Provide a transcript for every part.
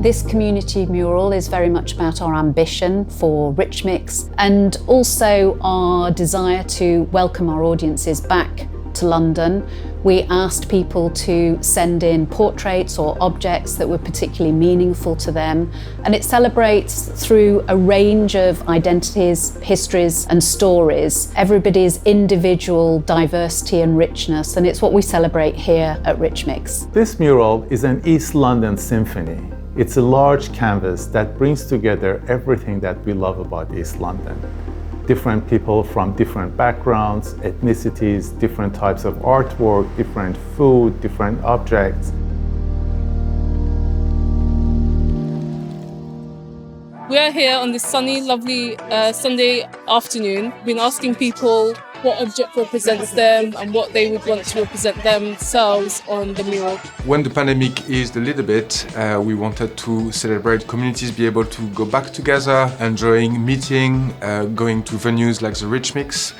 This community mural is very much about our ambition for Richmix and also our desire to welcome our audiences back to London. We asked people to send in portraits or objects that were particularly meaningful to them, and it celebrates through a range of identities, histories and stories, everybody's individual diversity and richness, and it's what we celebrate here at Richmix. This mural is an East London symphony. It's a large canvas that brings together everything that we love about East London. Different people from different backgrounds, ethnicities, different types of artwork, different food, different objects. We are here on this sunny, lovely Sunday afternoon. We've been asking people what object represents them and what they would want to represent themselves on the mural. When the pandemic eased a little bit, we wanted to celebrate communities, be able to go back together, enjoying meeting, going to venues like the Richmix.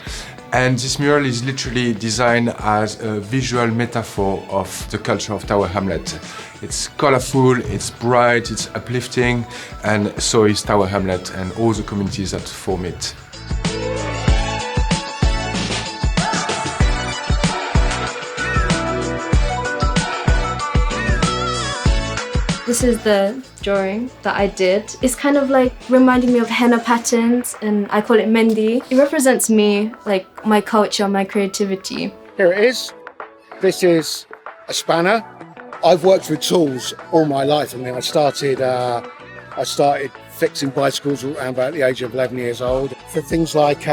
And this mural is literally designed as a visual metaphor of the culture of Tower Hamlet. It's colorful, it's bright, it's uplifting, and so is Tower Hamlet and all the communities that form it. This is the drawing that I did. It's kind of like reminding me of henna patterns, and I call it Mendi. It represents me, like my culture, my creativity. Here it is. This is a spanner. I've worked with tools all my life. I mean, I started fixing bicycles around about the age of 11 years old. For things like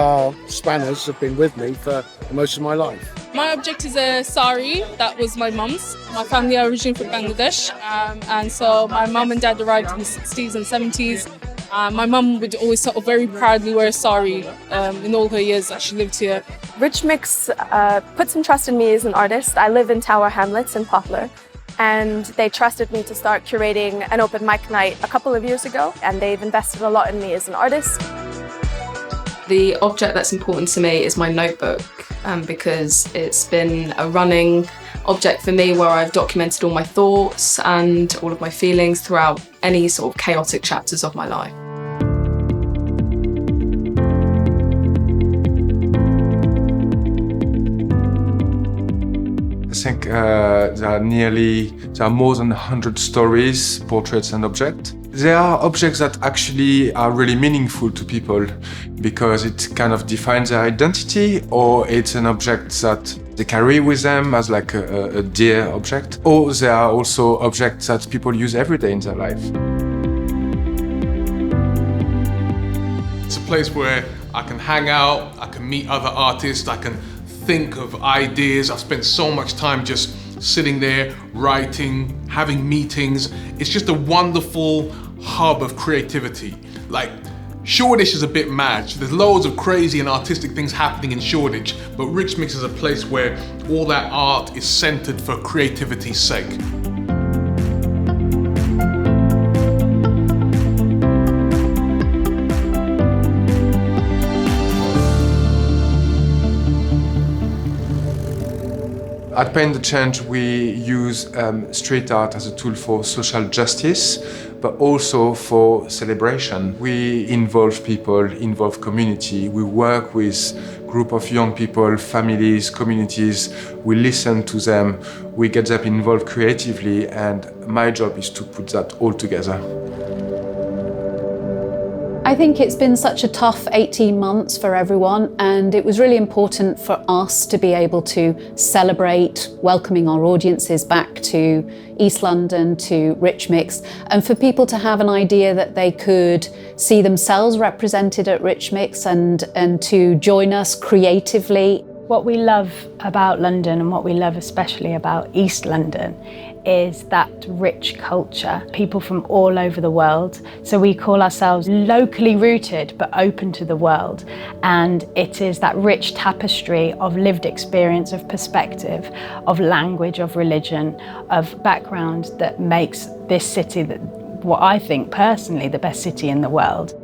spanners have been with me for most of my life. My object is a sari that was my mum's. My family are originally from Bangladesh, and so my mum and dad arrived in the 60s and 70s. My mum would always sort of very proudly wear a sari in all her years that she lived here. Richmix put some trust in me as an artist. I live in Tower Hamlets in Poplar, and they trusted me to start curating an open mic night a couple of years ago, and they've invested a lot in me as an artist. The object that's important to me is my notebook, because it's been a running object for me where I've documented all my thoughts and all of my feelings throughout any sort of chaotic chapters of my life. I think there are more than 100 stories, portraits and objects. There are objects that actually are really meaningful to people because it kind of defines their identity, or it's an object that they carry with them as like a dear object, or there are also objects that people use every day in their life. It's a place where I can hang out, I can meet other artists, I can think of ideas. I've spent so much time just sitting there, writing, having meetings. It's just a wonderful hub of creativity. Like, Shoreditch is a bit mad. There's loads of crazy and artistic things happening in Shoreditch, but Richmix is a place where all that art is centered for creativity's sake. At Paint the Change, we use street art as a tool for social justice, but also for celebration. We involve people, involve community. We work with group of young people, families, communities. We listen to them. We get them involved creatively, and my job is to put that all together. I think it's been such a tough 18 months for everyone, and it was really important for us to be able to celebrate welcoming our audiences back to East London, to Richmix, and for people to have an idea that they could see themselves represented at Richmix and to join us creatively. What we love about London, and what we love especially about East London, is that rich culture, people from all over the world. So we call ourselves locally rooted but open to the world, and it is that rich tapestry of lived experience, of perspective, of language, of religion, of background that makes this city what I think personally the best city in the world.